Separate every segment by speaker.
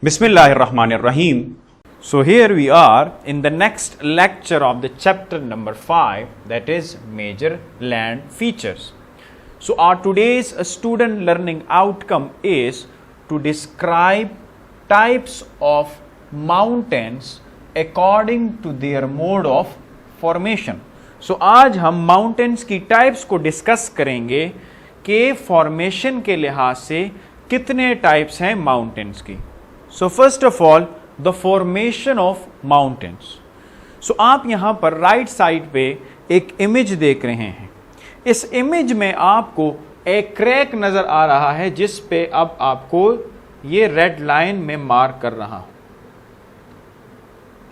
Speaker 1: Bismillahirrahmanirrahim. So here we are in the next lecture of the chapter number 5, that is major land features. So our today's student learning outcome is to describe types of mountains according to their mode of formation. So आज हम mountains की types को discuss करेंगे कि formation के लिहाज से कितने types हैं mountains की. So first of all, the formation of mountains. So आप यहाँ पर राइट साइड पे एक इमेज देख रहे हैं. इस इमेज में आपको एक क्रैक नजर आ रहा है जिस पे अब आपको ये रेड लाइन में मार्क कर रहा हूं.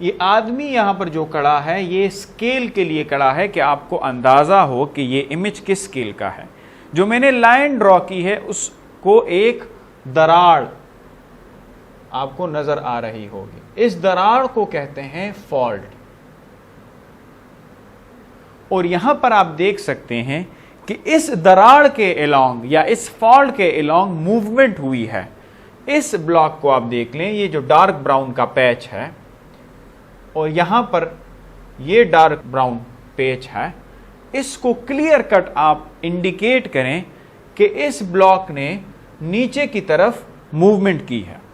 Speaker 1: ये आदमी यहाँ पर जो खड़ा है ये स्केल के लिए खड़ा है कि आपको अंदाजा हो कि ये इमेज किस स्केल का है. जो मैंने लाइन ड्रॉ की है उसको एक दरार आपको नजर आ रही होगी. इस दरार को कहते हैं फॉल्ट. और यहां पर आप देख सकते हैं कि इस दरार के अलोंग या इस फॉल्ट के अलोंग मूवमेंट हुई है. इस ब्लॉक को आप देख लें, ये जो डार्क ब्राउन का पैच है और यहां पर ये डार्क ब्राउन पैच है, इसको क्लियर कट आप इंडिकेट करें कि इस ब्लॉक ने नीचे की तरफ मूवमेंट की है.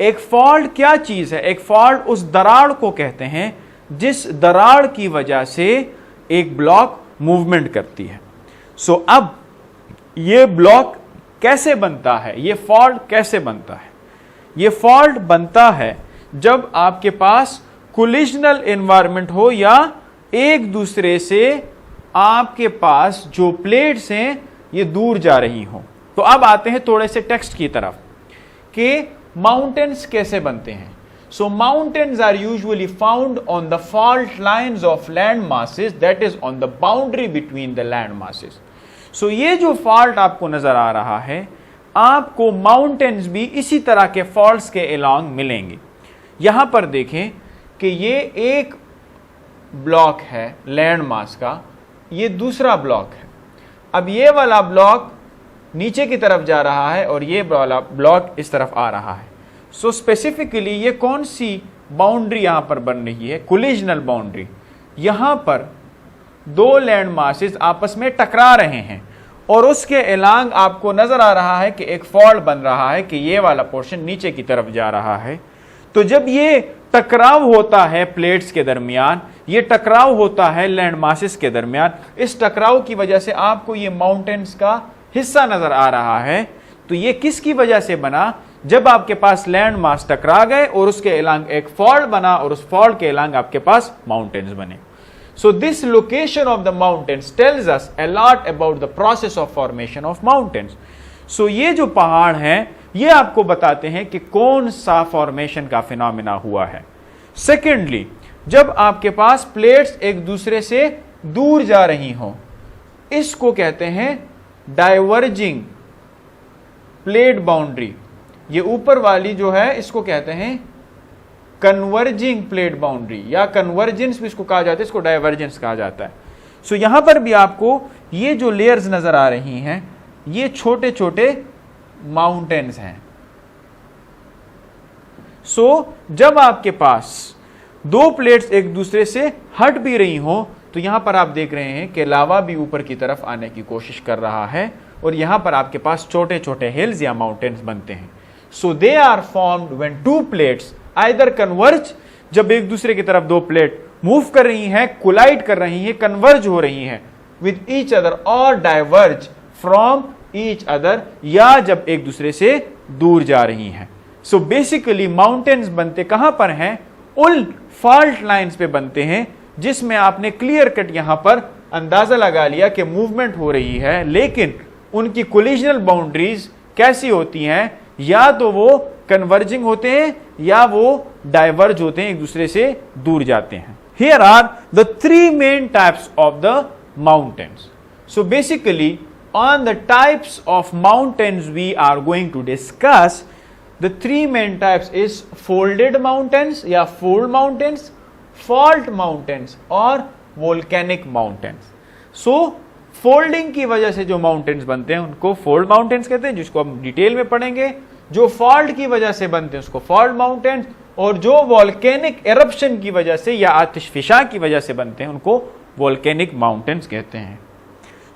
Speaker 1: एक फॉल्ट क्या चीज है? एक फॉल्ट उस दरार को कहते हैं जिस दरार की वजह से एक ब्लॉक मूवमेंट करती है. अब ये ब्लॉक कैसे बनता है? ये फॉल्ट कैसे बनता है? ये फॉल्ट बनता है जब आपके पास कोलिजनल एनवायरनमेंट हो या एक दूसरे से आपके पास जो प्लेट्स हैं ये दूर जा रही हो. तो अब आते हैं थोड़े से टेक्स्ट की तरफ कि माउंटेन्स कैसे बनते हैं. Mountains are usually found on the fault lines of land masses, that is on the boundary between the land masses. ये जो फॉल्ट आपको नजर आ रहा है, आपको माउंटेन्स भी इसी तरह के फॉल्ट्स के अलोंग मिलेंगे. यहां पर देखें कि ये एक ब्लॉक है लैंड मास का, ये दूसरा ब्लॉक है. अब ये वाला ब्लॉक नीचे की तरफ जा रहा है और ये वाला ब्लॉक इस तरफ आ रहा है. स्पेसिफिकली ये कौन सी बाउंड्री यहां पर बन रही है? कोलिजनल बाउंड्री. यहां पर दो लैंड मासेस आपस में टकरा रहे हैं और उसके अलोंग आपको नजर आ रहा है कि एक फॉल्ट बन रहा है कि ये वाला पोर्शन नीचे की तरफ जा रहा है. तो जब ये टकराव होता है प्लेट्स के दरमियान, ये टकराव होता है लैंड मासेस के दरमियान, इस टकराव की वजह से आपको ये माउंटेन्स का हिस्सा नजर आ रहा है. तो ये किसकी वजह से बना? जब आपके पास लैंड मास टकरा गए और उसके अलोंग एक फॉल्ट बना और उस फॉल्ट के अलोंग आपके पास माउंटेन्स बने. This location of the mountains tells us a lot about the process of formation of mountains. ये जो पहाड़ हैं ये आपको बताते हैं कि कौन सा फॉर्मेशन का फिनोमेना हुआ है. सेकेंडली, जब आपके पास प्लेट्स एक दूसरे से दूर जा रही हों, इसको कहते हैं डाइवर्जिंग प्लेट बाउंड्री. ये ऊपर वाली जो है इसको कहते हैं कन्वर्जिंग प्लेट बाउंड्री या कन्वर्जेंस भी इसको कहा जाता है, इसको डाइवर्जेंस कहा जाता है. यहां पर भी आपको ये जो लेयर्स नजर आ रही हैं ये छोटे छोटे माउंटेन्स हैं. जब आपके पास दो प्लेट्स एक दूसरे से हट भी रही हो तो यहां पर आप देख रहे हैं कि लावा भी ऊपर की तरफ आने की कोशिश कर रहा है और यहां पर आपके पास छोटे छोटे हिल्स या माउंटेन्स बनते हैं. They are formed when two plates either converge, जब एक दूसरे की तरफ दो प्लेट मूव कर रही हैं, कोलाइड कर रही हैं, कन्वर्ज हो रही हैं विद ईच अदर, और डाइवर्ज फ्रॉम ईच अदर, या जब एक दूसरे से दूर जा रही हैं. बेसिकली माउंटेन्स बनते कहां पर हैं? उन फॉल्ट लाइंस पे बनते हैं जिसमें आपने क्लियर कट यहां पर अंदाजा लगा लिया कि मूवमेंट हो रही है, लेकिन उनकी कोलिजनल बाउंड्रीज कैसी होती हैं? या तो वो कन्वर्जिंग होते हैं या वो डाइवर्ज होते हैं, एक दूसरे से दूर जाते हैं. Here are the three main types of the mountains. Basically on the types of mountains we are going to discuss, the three main types is folded mountains या fold mountains, fault mountains और volcanic mountains. Folding की वजह से जो mountains बनते हैं उनको fold mountains कहते हैं, जिसको हम डिटेल में पढ़ेंगे. जो फॉल्ट की वजह से बनते हैं उसको फॉल्ट माउंटेन्स, और जो वॉल्केनिक एरप्शन की वजह से या आतिशफिशा की वजह से बनते हैं उनको वॉल्केनिक माउंटेन्स कहते हैं।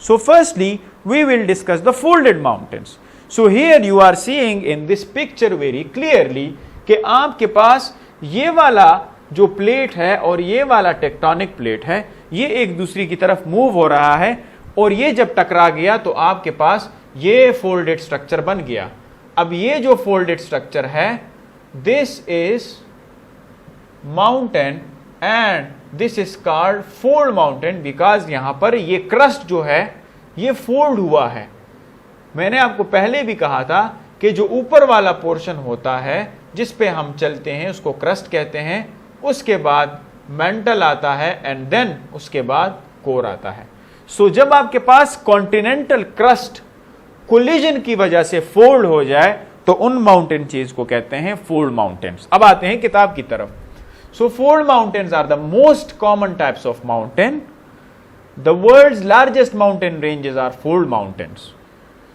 Speaker 1: So firstly we will discuss the folded mountains. So here you are seeing in this picture very clearly कि आपके पास ये वाला जो प्लेट है और ये वाला टेक्टोनिक प्लेट है, ये एक दूसरे की तरफ मूव हो रहा है, और ये जब टकरा गया तो आपके पास ये फोल्डेड स्ट्रक्चर बन गया। अब ये जो फोल्डेड स्ट्रक्चर है, this is mountain and this is called fold mountain, because यहां पर ये क्रस्ट जो है ये फोल्ड हुआ है। मैंने आपको पहले भी कहा था कि जो ऊपर वाला पोर्शन होता है जिस पे हम चलते हैं उसको क्रस्ट कहते हैं, उसके बाद मेंटल आता है एंड देन उसके बाद कोर आता है। सो जब आपके पास कॉन्टिनेंटल क्रस्ट कोलिजन की वजह से फोल्ड हो जाए तो उन माउंटेन चेंज को कहते हैं फोल्ड माउंटेन्स। अब आते हैं किताब की तरफ। So fold mountains are the most common types of mountain. The world's largest mountain ranges are fold mountains.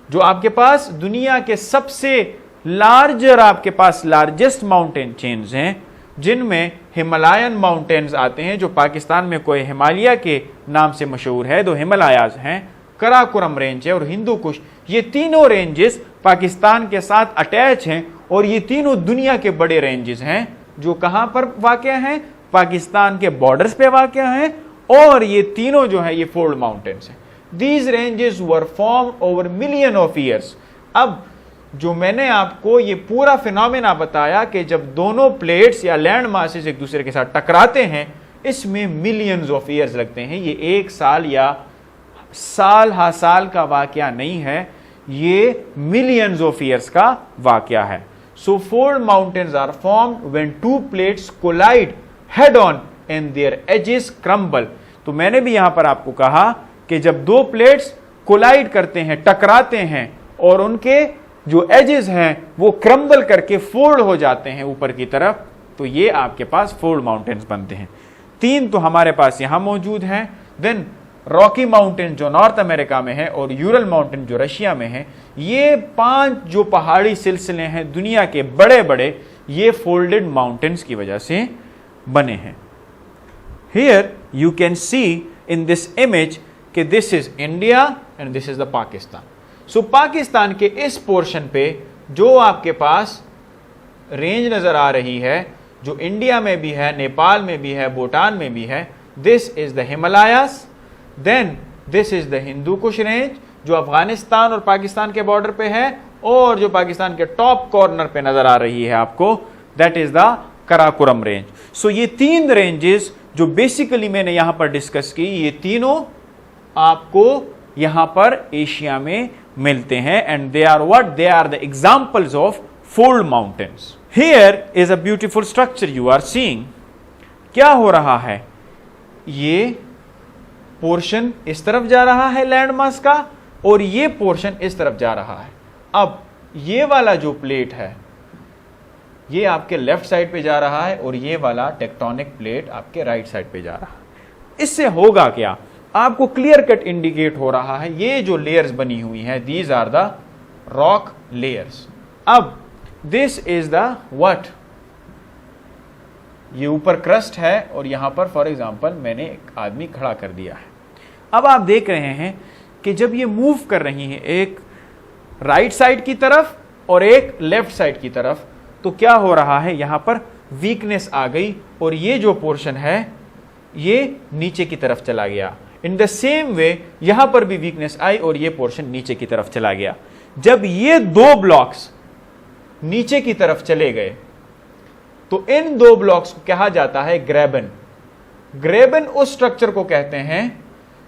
Speaker 1: जो आपके पास दुनिया के सबसे लार्जर आपके पास लार्जेस्ट माउंटेन चेन्स हैं, जिनमें हिमालयन माउंटेन्स आते हैं, जो पाकिस्तान में कोई हिमालय के नाम से मशहूर है, दो हिमालयाज हैं, कराकोरम रेंज है और हिंदू कुश। ये तीनों रेंजेस पाकिस्तान के साथ अटैच हैं और ये तीनों दुनिया के बड़े रेंजेस हैं जो कहां पर वाक़या हैं, पाकिस्तान के बॉर्डर्स पे वाक़या हैं, और ये तीनों जो है ये फोल्ड माउंटेन्स हैं। These ranges were form over million of years. अब जो मैंने आपको ये पूरा फिनोमेना बताया कि जब दोनों प्लेट्स या लैंड मासेस एक दूसरे के साथ टकराते हैं, इसमें मिलियंस ऑफ ईयर्स लगते हैं। ये एक साल या साल हा साल का वाकया नहीं है, ये मिलियंस ऑफ ईयर्स का वाकया है। So fold mountains are formed when two plates collide head on and their edges crumble. तो मैंने भी यहां पर आपको कहा कि जब दो प्लेट्स कोलाइड करते हैं, टकराते हैं, और उनके जो एजेस हैं वो क्रम्बल करके फोल्ड हो जाते हैं ऊपर की तरफ, तो ये आपके पास फोल्ड माउंटेन्स बनते हैं। तीन तो हमारे पास यहां मौजूद हैं। देन रॉकी माउंटेन जो नॉर्थ अमेरिका में है और यूरल माउंटेन जो रशिया में है, ये 5 जो पहाड़ी सिलसिले हैं दुनिया के बड़े बड़े, ये फोल्डेड माउंटेन्स की वजह से बने हैं। Here you can see in this image कि this is India and this is the Pakistan. So Pakistan के इस पोर्शन पे जो आपके पास रेंज नजर आ रही है, जो इंडिया में भी है, नेपाल में भी है, भूटान में भी है, this is the Himalayas. Then this is the Hindu Kush range जो अफगानिस्तान और पाकिस्तान के बॉर्डर पे है, और जो पाकिस्तान के टॉप कॉर्नर पे नजर आ रही है आपको, that is the Karakoram range. So ये तीन रेंजेस जो बेसिकली मैंने यहां पर डिस्कस की, ये तीनों आपको यहां पर एशिया में मिलते हैं, and they are what, they are the examples of fold mountains. Here is a beautiful structure you are seeing. क्या हो रहा है, ये पोर्शन इस तरफ जा रहा है लैंड मास का, और ये पोर्शन इस तरफ जा रहा है। अब ये वाला जो प्लेट है ये आपके लेफ्ट साइड पे जा रहा है, और ये वाला टेक्टोनिक प्लेट आपके राइट साइड पे जा रहा है। इससे होगा क्या, आपको क्लियर कट इंडिकेट हो रहा है, ये जो लेयर्स बनी हुई हैं, these are the rock layers. अब दिस इज द व्हाट, ये ऊपर क्रस्ट है और यहां पर फॉर एग्जांपल मैंने एक आदमी खड़ा कर दिया है। अब आप देख रहे हैं कि जब ये मूव कर रही है एक राइट साइड की तरफ और एक लेफ्ट साइड की तरफ, तो क्या हो रहा है, यहां पर वीकनेस आ गई और ये जो पोर्शन है ये नीचे की तरफ चला गया। इन द सेम वे यहां पर भी वीकनेस आई और ये पोर्शन नीचे की तरफ चला गया। जब ये दो ब्लॉक्स नीचे की तरफ चले गए तो इन दो ब्लॉक्स को कहा जाता है ग्रेबन। ग्रेबन उस स्ट्रक्चर को कहते हैं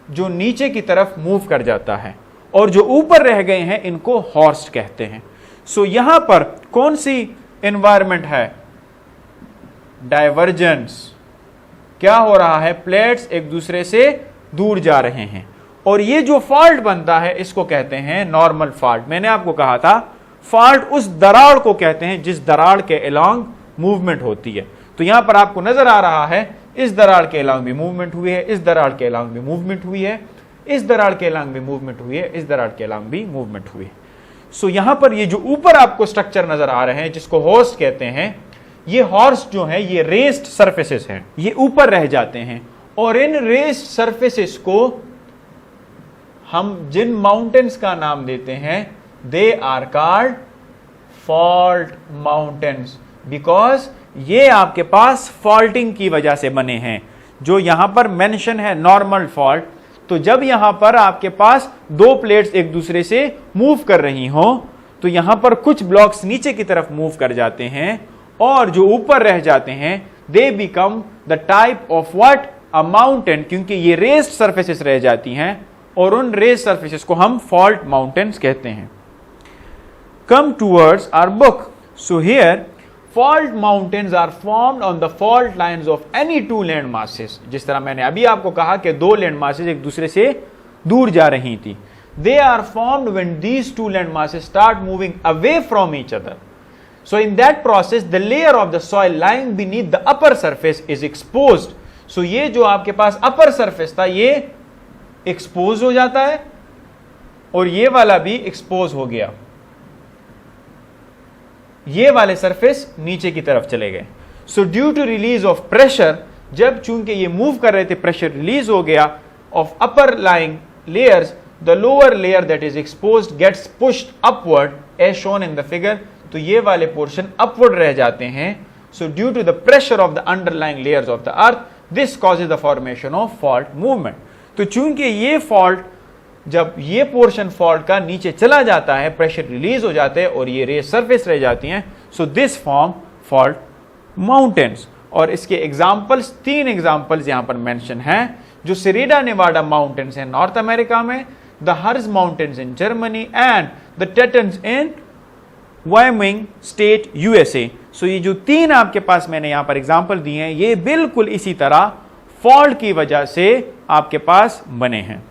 Speaker 1: जो नीचे की तरफ मूव कर जाता है, और जो ऊपर रह गए हैं इनको हॉर्स्ट कहते हैं। सो यहां पर कौन सी एनवायरमेंट है, डाइवर्जेंस। क्या हो रहा है, प्लेट्स एक दूसरे से दूर जा रहे हैं, और ये जो फॉल्ट बनता है इसको कहते हैं नॉर्मल फॉल्ट। मैंने आपको कहा था फॉल्ट उस दरार को कहते हैं जिस दरार के अलोंग मूवमेंट होती है। तो यहां पर आपको नजर आ रहा है इस दरार के अलोंग भी मूवमेंट हुई है, इस दरार के अलोंग भी मूवमेंट हुई है, इस दरार के अलोंग भी मूवमेंट हुई है, इस दरार के अलोंग भी मूवमेंट हुई है। सो यहां पर ये जो ऊपर आपको स्ट्रक्चर नजर आ रहे हैं जिसको होस्ट कहते हैं, ये हॉर्स जो है ये रेस्ड सरफेसेस हैं, ये ऊपर रह जाते हैं। और इन रेस्ड सरफेसेस को हम जिन माउंटेन्स का नाम देते हैं, they are called fault mountains, because ये आपके पास फॉल्टिंग की वजह से बने हैं। जो यहां पर मेंशन है नॉर्मल फॉल्ट, तो जब यहां पर आपके पास दो प्लेट्स एक दूसरे से मूव कर रही हो तो यहां पर कुछ ब्लॉक्स नीचे की तरफ मूव कर जाते हैं और जो ऊपर रह जाते हैं they become the type of what, a mountain, क्योंकि ये रेस्ड सरफेसेस रह जाती हैं और उन रेस्ड सरफेसेस को हम फॉल्ट माउंटेन्स कहते हैं। Come towards our book. So here fault mountains are formed on the fault lines of any two land masses. जिस तरह मैंने अभी आपको कहा कि दो लैंड मासेस एक दूसरे से दूर जा रही थी, they are formed when these two land masses start moving away from each other. So in that process, the layer of the soil lying beneath the upper surface is exposed. So ये जो आपके पास upper surface था ये expose हो जाता है और ये वाला भी expose हो गया, ये वाले surface नीचे की तरफ चले गए। So due to release of pressure, जब चूंकि ये move कर रहे थे pressure release हो गया of upper lying layers, the lower layer that is exposed gets pushed upward as shown in the figure. तो ये वाले पोर्शन अपवर्ड रह जाते हैं। So due to the pressure of the underlying layers of the earth, this causes the formation of fault movement. तो चूंकि ये fault, जब ये पोर्शन फॉल्ट का नीचे चला जाता है, प्रेशर रिलीज हो जाते हैं और ये रेस सरफेस रह जाती हैं, so this form fault mountains. और इसके एग्जाम्पल्स, 3 एग्जाम्पल्स यहां पर मेंशन हैं, जो सिरेडा नेवाडा माउंटेन्स हैं नॉर्थ अमेरिका में, the Harz mountains in Germany and the Tetons in Wyoming state USA. So ये जो 3 आपके पास मैंने यहां पर एग्जांपल दिए हैं, ये बिल्कुल इसी तरह फॉल्ट की वजह से आपके पास बने हैं।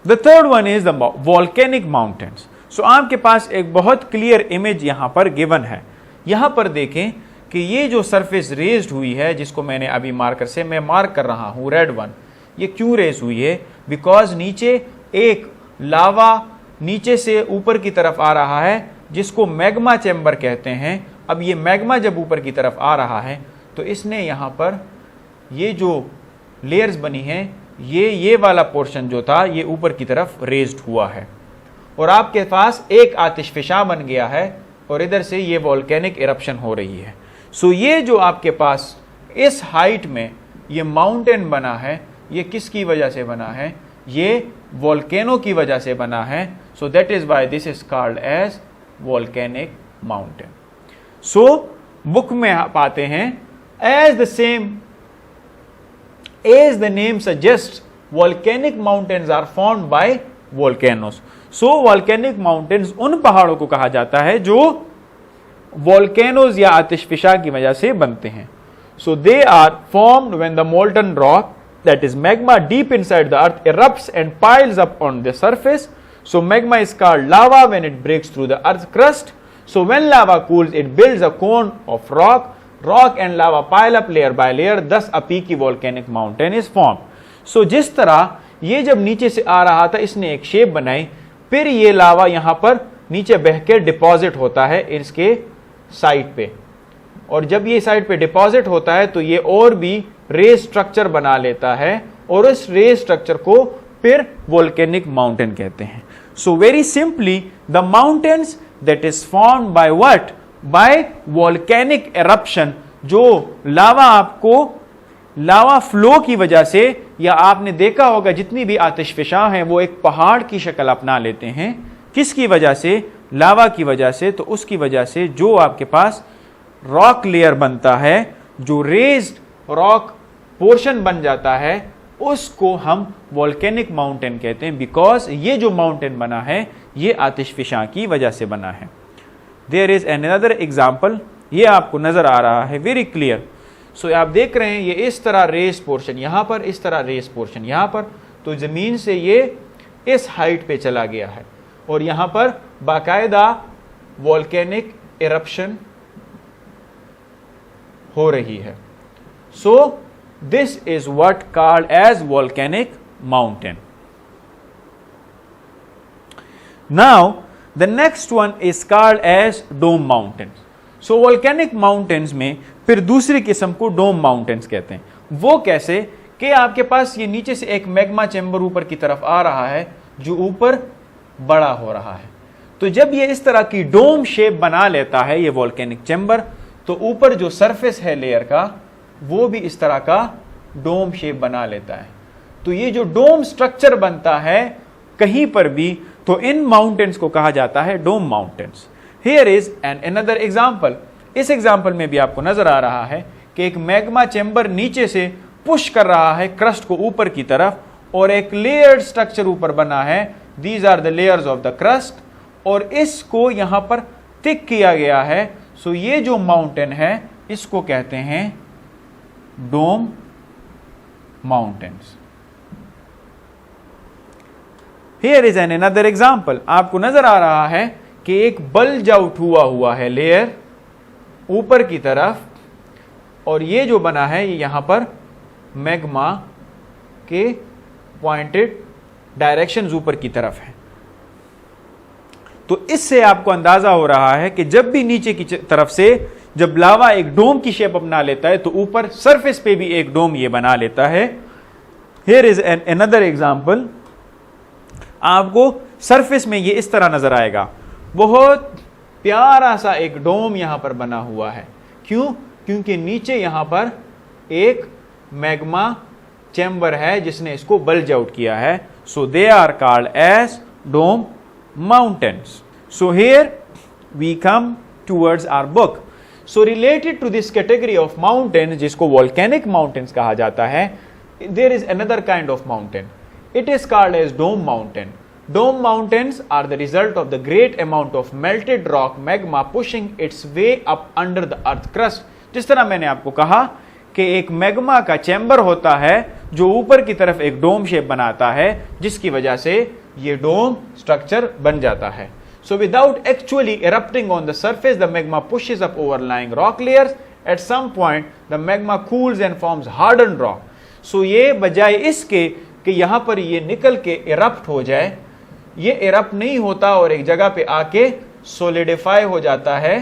Speaker 1: The third one is the volcanic mountains. So आपके पास एक बहुत क्लियर इमेज यहां पर गिवन है। यहां पर देखें कि ये जो सरफेस रेज्ड हुई है, जिसको मैंने अभी मार्कर से मैं मार्क कर रहा हूं रेड वन, ये क्यों रेज हुई है? बिकॉज नीचे एक लावा नीचे से ऊपर की तरफ आ रहा है, जिसको मैग्मा चैम्बर कहते हैं। अब ये मैग्मा जब ऊपर की तरफ आ रहा है तो इसने यहां पर ये जो लेयर्स बनी हैं, ये वाला पोर्शन जो था ये ऊपर की तरफ रेज्ड हुआ है और आपके पास एक आतिशफिशा बन गया है और इधर से ये वोल्केनिक इरप्शन हो रही है। सो ये जो आपके पास इस हाइट में ये माउंटेन बना है, ये किसकी वजह से बना है? ये वोल्केनो की वजह से बना है। So that is why this is called as volcanic mountain. So book में आप आते हैं, as the name suggest volcanic mountains are formed by volcanoes. So volcanic mountains उन पहाड़ों को कहा जाता है जो वोल्केनोस या आतिशफिशा की वजह से बनते हैं। So they are formed when the molten rock, that is magma deep inside the earth, erupts and piles up on the surface. So magma is called lava when it breaks through the earth's crust. So when lava cools, it builds a cone of rock. Rock and lava pile up layer by layer, thus a peaky volcanic mountain is formed. So जिस तरह ये जब नीचे से आ रहा था, इसने एक शेप बनाई, फिर ये लावा यहाँ पर नीचे बह के डिपॉजिट होता है इसके साइड पे, और जब ये साइड पे डिपॉजिट होता है तो ये और भी रे स्ट्रक्चर बना लेता है और उस रे स्ट्रक्चर को फिर वोल्केनिक माउंटेन कहते हैं। So very simply, the mountains that is formed by what? By volcanic eruption. जो लावा आपको लावा फ्लो की वजह से, या आपने देखा होगा जितनी भी आतिशफिशा हैं वो एक पहाड़ की शक्ल अपना लेते हैं, किसकी वजह से? लावा की वजह से। तो उसकी वजह से जो आपके पास रॉक लेयर बनता है, जो रेज्ड रॉक पोर्शन बन जाता है, उसको हम वोल्केनिक माउंटेन कहते हैं, बिकॉज ये जो माउंटेन बना है ये आतिशफिशा की वजह से बना है। देयर इज अनदर एग्जाम्पल, ये आपको नजर आ रहा है वेरी क्लियर। सो आप देख रहे हैं ये इस तरह रेस पोर्शन यहां पर, इस तरह रेस पोर्शन यहां पर, तो जमीन से ये इस हाइट पे चला गया है और यहां पर बाकायदा वोल्केनिक इरप्शन हो रही है। So this is what called as volcanic mountain. Now the next one is called as dome mountains. So volcanic mountains में फिर दूसरी किस्म को डोम माउंटेन्स कहते हैं। वो कैसे कि आपके पास ये नीचे से एक मैग्मा चैम्बर ऊपर की तरफ आ रहा है जो ऊपर बड़ा हो रहा है। तो जब ये इस तरह की डोम शेप बना लेता है ये वोल्केनिक चैम्बर, तो ऊपर जो सरफेस है लेयर का वो भी इस तरह का डोम शेप बना लेता है। तो ये जो डोम स्ट्रक्चर बनता है कहीं पर भी, तो इन माउंटेन्स को कहा जाता है dome mountains. Here is an another example. इस एग्जांपल में भी आपको नजर आ रहा है कि एक मैग्मा चैम्बर नीचे से पुश कर रहा है क्रस्ट को ऊपर की तरफ, और एक लेयर्ड स्ट्रक्चर ऊपर बना है। These are the layers of the crust, और इसको यहां पर थिक किया गया है। सो ये जो माउंटेन है इसको कहते हैं dome mountains. Here is an another example. आपको नजर आ रहा है कि एक बल्ज आउट हुआ है लेयर ऊपर की तरफ, और ये जो बना है ये यहां पर मैग्मा के पॉइंटेड डायरेक्शंस ऊपर की तरफ है। तो इससे आपको अंदाजा हो रहा है कि जब भी नीचे की तरफ से जब लावा एक डोम की शेप अपना लेता है तो ऊपर सरफेस पे भी एक डोम ये बना लेता है। Here is an another example. आपको सरफेस में ये इस तरह नजर आएगा, बहुत प्यारा सा एक डोम यहां पर बना हुआ है। क्यों? क्योंकि नीचे यहां पर एक मैग्मा चैम्बर है जिसने इसको बल्ज आउट किया है। So they are called as dome mountains. So here we come towards our book. So related to this category of mountain जिसको वोल्केनिक माउंटेन्स कहा जाता है, there is another kind of mountain. It is called as dome mountain. Dome mountains are the result of the great amount of melted rock magma pushing its way up under the earth crust. जिस तरह मैंने आपको कहा कि एक magma का chamber होता है जो ऊपर की तरफ एक डोम शेप बनाता है, जिसकी वजह से ये डोम स्ट्रक्चर बन जाता है। So without actually erupting on the surface, the magma pushes up overlying rock layers. At some point, the magma cools and forms hardened rock. So ये बजाय इसके कि यहां पर ये निकल के इरप्ट हो जाए, ये इरप्ट नहीं होता और एक जगह पे आके सोलिडिफाई हो जाता है,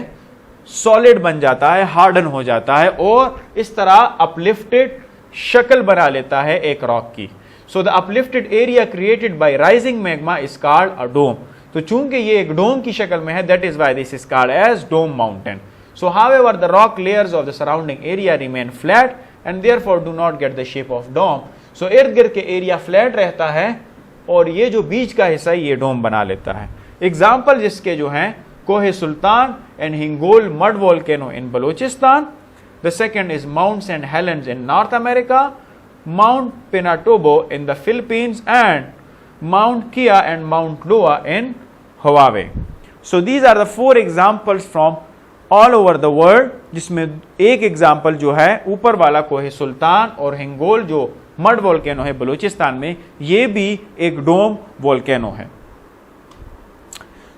Speaker 1: सॉलिड बन जाता है, हार्डन हो जाता है, और इस तरह अपलिफ्टेड शक्ल बना लेता है एक रॉक की। So the uplifted area created by rising magma is called a dome. तो चूंकि ये एक डोम की शक्ल में है, that is why this is called as dome mountain. So however the rock layers of the surrounding area remain flat and therefore do not get the shape of dome. So इर्द गिर्द के area flat रहता है और ये जो बीच का हिस्सा ये डोम बना लेता है। एग्जाम्पल जिसके जो हैं Kohe Sultan and Hingol mud volcano in Balochistan, the second is mount Saint Helens in North America, Mount Pinatubo in the Philippines and Mount Kea and Mount Loa in Hawaii. So these are the 4 examples from all over the world, जिसमें एक example जो है ऊपर वाला कोहे सुल्तान और हिंगोल जो mud volcano है बलूचिस्तान में, ये भी एक डोम वोल्केनो है।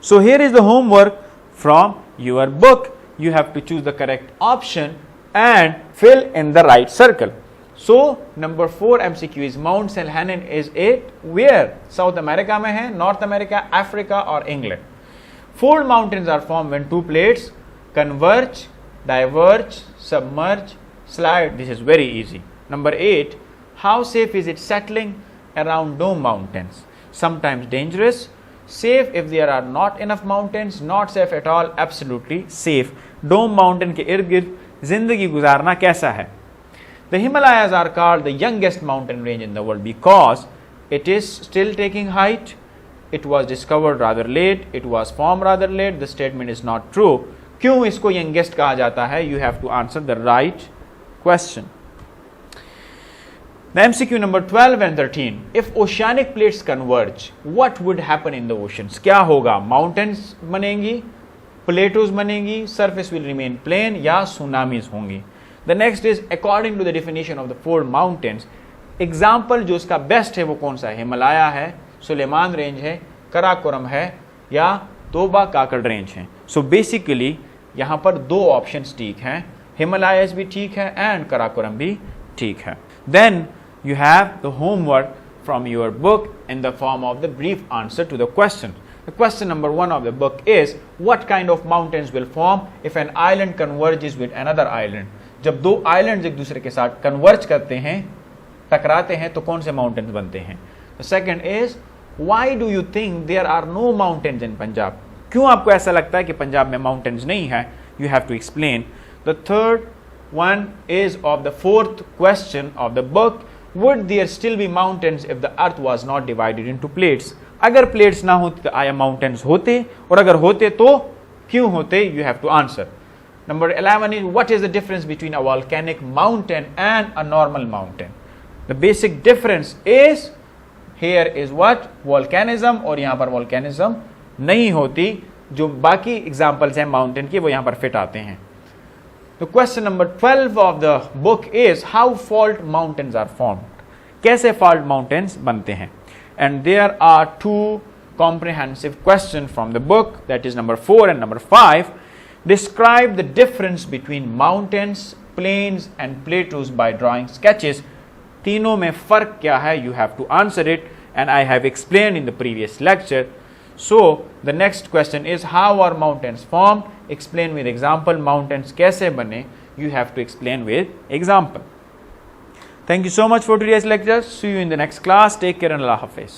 Speaker 1: So here is the homework from your book. You have to choose the correct option and fill in the right circle. So number 4 MCQ is mount saint Helen is it where? South America में है, north America, Africa और England. Fold mountains are form when 2 plates converge, diverge, submerge, slide. This is very easy. Number 8, how safe is it settling around dome mountains? Sometimes dangerous, safe if there are not enough mountains, not safe at all, absolutely safe. Dome mountain के इर्द गिर्द जिंदगी गुजारना कैसा है? The Himalayas are called the youngest mountain range in the world because it is still taking height. It was discovered rather late. It was formed rather late. The statement is not true. क्यों इसको youngest कहा जाता है? You have to answer the right question. The MCQ number 12 and 13, if oceanic plates converge what would happen in the oceans? क्या होगा? Mountains बनेंगी, plateaus बनेंगी, surface will remain plain, या सुनामीज होंगी? The next is according to the definition of the 4 mountains, example जो इसका best है वो कौन सा है? हिमालय है, सुलेमान रेंज है, कराकोरम है, या तोबा काकड़ रेंज है? सो बेसिकली यहां पर 2 ऑप्शंस ठीक हैं, हिमालयस भी ठीक है एंड कराकोरम भी ठीक है। Then you have the homework from your book in the form of the brief answer to the question. The question number 1 of the book is, what kind of mountains will form if an island converges with another island? जब दो islands एक दूसरे के साथ converge करते हैं, टकराते हैं, तो कौन से mountains बनते हैं? The second is, why do you think there are no mountains in Punjab? क्यों आपको ऐसा लगता है कि पंजाब में mountains नहीं है? You have to explain. The third one is of the fourth question of the book. Would there still be mountains if the earth was not divided into plates? अगर प्लेट्स ना होती तो आया माउंटेन्स होते, और अगर होते तो क्यों होते? You have to answer. Number 11 is, what is the difference between a volcanic mountain and a normal mountain? The basic difference is, here is what, volcanism, और यहां पर वॉल्केनिज्म नहीं होती. जो बाकी एग्जांपल्स हैं माउंटेन के, वो यहां पर फिट आते हैं. तो question number 12 of the book is, how fault mountains are formed? कैसे फॉल्ट माउंटेन्स बनते हैं? And there are two comprehensive questions from the book, that is number 4 and number 5. Describe the difference between mountains, plains and plateaus by drawing sketches. तीनों में फर्क क्या है? You have to answer it, and I have explained in the previous lecture. So the next question is, how are mountains formed? Explain with example. Mountains कैसे बने? You have to explain with example. Thank you so much for today's lecture. See you in the next class. Take care and Allah Hafiz.